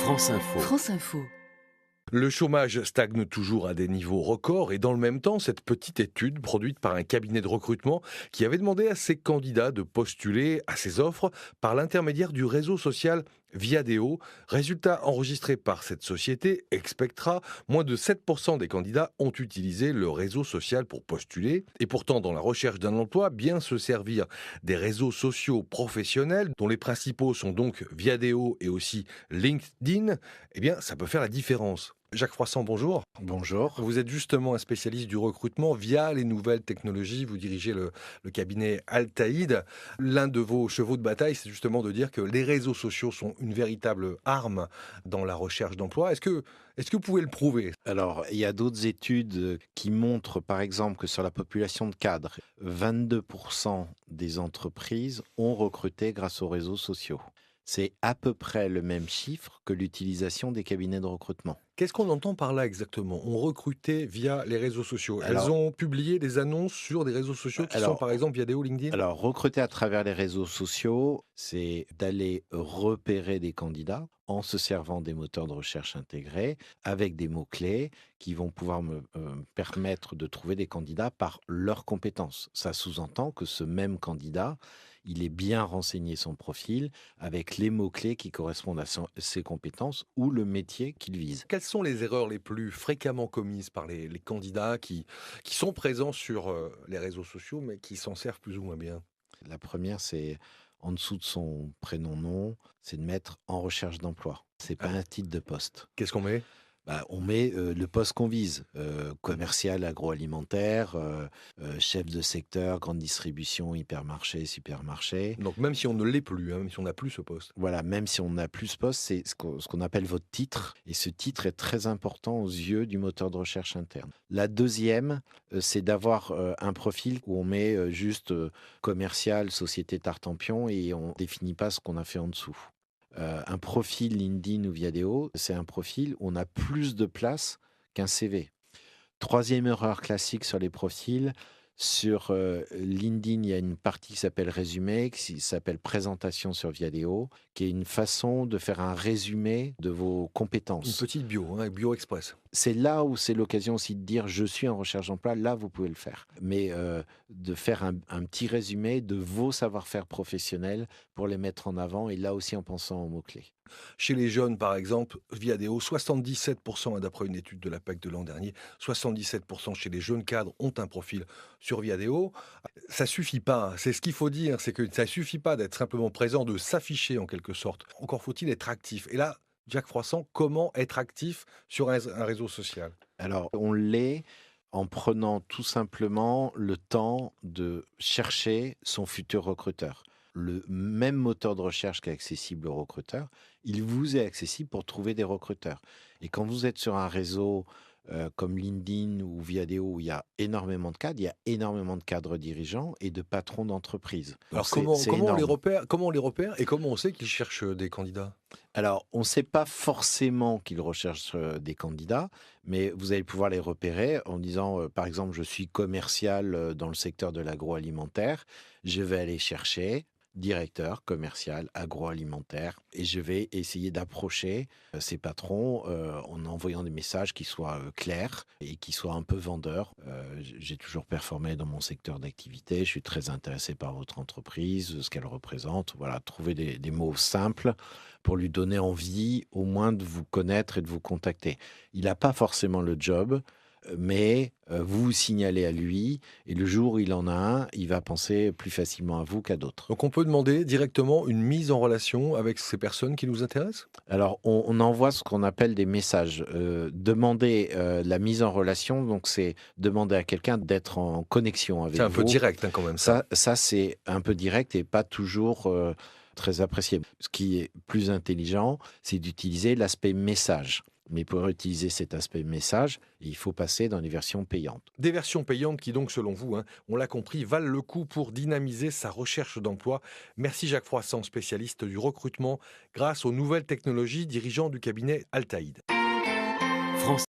France Info. France Info. Le chômage stagne toujours à des niveaux records et dans le même temps, cette petite étude produite par un cabinet de recrutement qui avait demandé à ses candidats de postuler à ses offres par l'intermédiaire du réseau social Viadeo. Résultat enregistré par cette société, Expectra, moins de 7% des candidats ont utilisé le réseau social pour postuler. Et pourtant, dans la recherche d'un emploi, bien se servir des réseaux sociaux professionnels, dont les principaux sont donc Viadeo et aussi LinkedIn, eh bien, ça peut faire la différence. Jacques Froissart, bonjour. Bonjour. Vous êtes justement un spécialiste du recrutement via les nouvelles technologies. Vous dirigez le cabinet Altaïd. L'un de vos chevaux de bataille, c'est justement de dire que les réseaux sociaux sont une véritable arme dans la recherche d'emploi. Est-ce que vous pouvez le prouver? Alors, il y a d'autres études qui montrent, par exemple, que sur la population de cadres, 22% des entreprises ont recruté grâce aux réseaux sociaux. C'est à peu près le même chiffre que l'utilisation des cabinets de recrutement. Qu'est-ce qu'on entend par là exactement? On recrutait via les réseaux sociaux. Elles Alors, ont publié des annonces sur des réseaux sociaux qui sont par exemple Viadeo, LinkedIn? Alors, recruter à travers les réseaux sociaux, c'est d'aller repérer des candidats en se servant des moteurs de recherche intégrés avec des mots-clés qui vont pouvoir me permettre de trouver des candidats par leurs compétences. Ça sous-entend que ce même candidat, il est bien renseigné son profil avec les mots-clés qui correspondent à ses compétences ou le métier qu'il vise. Quelles sont les erreurs les plus fréquemment commises par les candidats qui sont présents sur les réseaux sociaux, mais qui s'en servent plus ou moins bien? La première, c'est en dessous de son prénom-nom, c'est de mettre en recherche d'emploi. C'est pas un titre de poste. Qu'est-ce qu'on met? On met le poste qu'on vise, commercial agroalimentaire, chef de secteur, grande distribution, hypermarché, supermarché. Donc même si on ne l'est plus, hein, même si on n'a plus ce poste. Voilà, même si on n'a plus ce poste, c'est ce qu'on appelle votre titre. Et ce titre est très important aux yeux du moteur de recherche interne. La deuxième, c'est d'avoir un profil où on met juste commercial, société Tartampion et on définit pas ce qu'on a fait en dessous. Un profil LinkedIn ou Viadeo, c'est un profil où on a plus de place qu'un CV. Troisième erreur classique sur les profils, sur LinkedIn, il y a une partie qui s'appelle résumé, qui s'appelle présentation sur Viadeo, qui est une façon de faire un résumé de vos Une compétences. petite bio, hein, Bio Express. C'est là où c'est l'occasion aussi de dire je suis en recherche d'emploi, là vous pouvez le faire. Mais de faire un petit résumé de vos savoir-faire professionnels pour les mettre en avant et là aussi en pensant aux mots-clés. Chez les jeunes, par exemple, Viadeo, 77%, hein, d'après une étude de l'APEC de l'an dernier, 77% chez les jeunes cadres ont un profil sur Viadeo. Ça suffit pas, c'est ce qu'il faut dire, c'est que ça suffit pas d'être simplement présent, de s'afficher en quelque sorte. Encore faut-il être actif. Et là, Jacques Froissart, comment être actif sur un réseau social? Alors on l'est en prenant tout simplement le temps de chercher son futur recruteur. Le même moteur de recherche qui est accessible aux recruteurs, il vous est accessible pour trouver des recruteurs. Et quand vous êtes sur un réseau comme LinkedIn ou Viadeo où il y a énormément de cadres, il y a énormément de cadres dirigeants et de patrons d'entreprise. Donc Alors comment on les énorme. repère, comment on les repère et comment on sait qu'ils cherchent des candidats? Alors, on ne sait pas forcément qu'ils recherchent des candidats, mais vous allez pouvoir les repérer en disant, par exemple, je suis commercial dans le secteur de l'agroalimentaire, je vais aller chercher directeur commercial agroalimentaire et je vais essayer d'approcher ces patrons en envoyant des messages qui soient clairs et qui soient un peu vendeurs. J'ai toujours performé dans mon secteur d'activité, je suis très intéressé par votre entreprise, ce qu'elle représente. Voilà, trouver des mots simples pour lui donner envie au moins de vous connaître et de vous contacter. Il n'a pas forcément le job, mais vous vous signalez à lui et le jour où il en a un, il va penser plus facilement à vous qu'à d'autres. Donc on peut demander directement une mise en relation avec ces personnes qui nous intéressent? Alors, on envoie ce qu'on appelle des messages. Demander la mise en relation, donc c'est demander à quelqu'un d'être en connexion avec C'est un peu vous. direct, hein, quand même, ça. Ça c'est un peu direct et pas toujours très apprécié. Ce qui est plus intelligent, c'est d'utiliser l'aspect message. Mais pour utiliser cet aspect message, il faut passer dans les versions payantes. Des versions payantes qui donc, selon vous, hein, on l'a compris, valent le coup pour dynamiser sa recherche d'emploi. Merci Jacques Froissart, spécialiste du recrutement grâce aux nouvelles technologies, dirigeant du cabinet Altaïd. France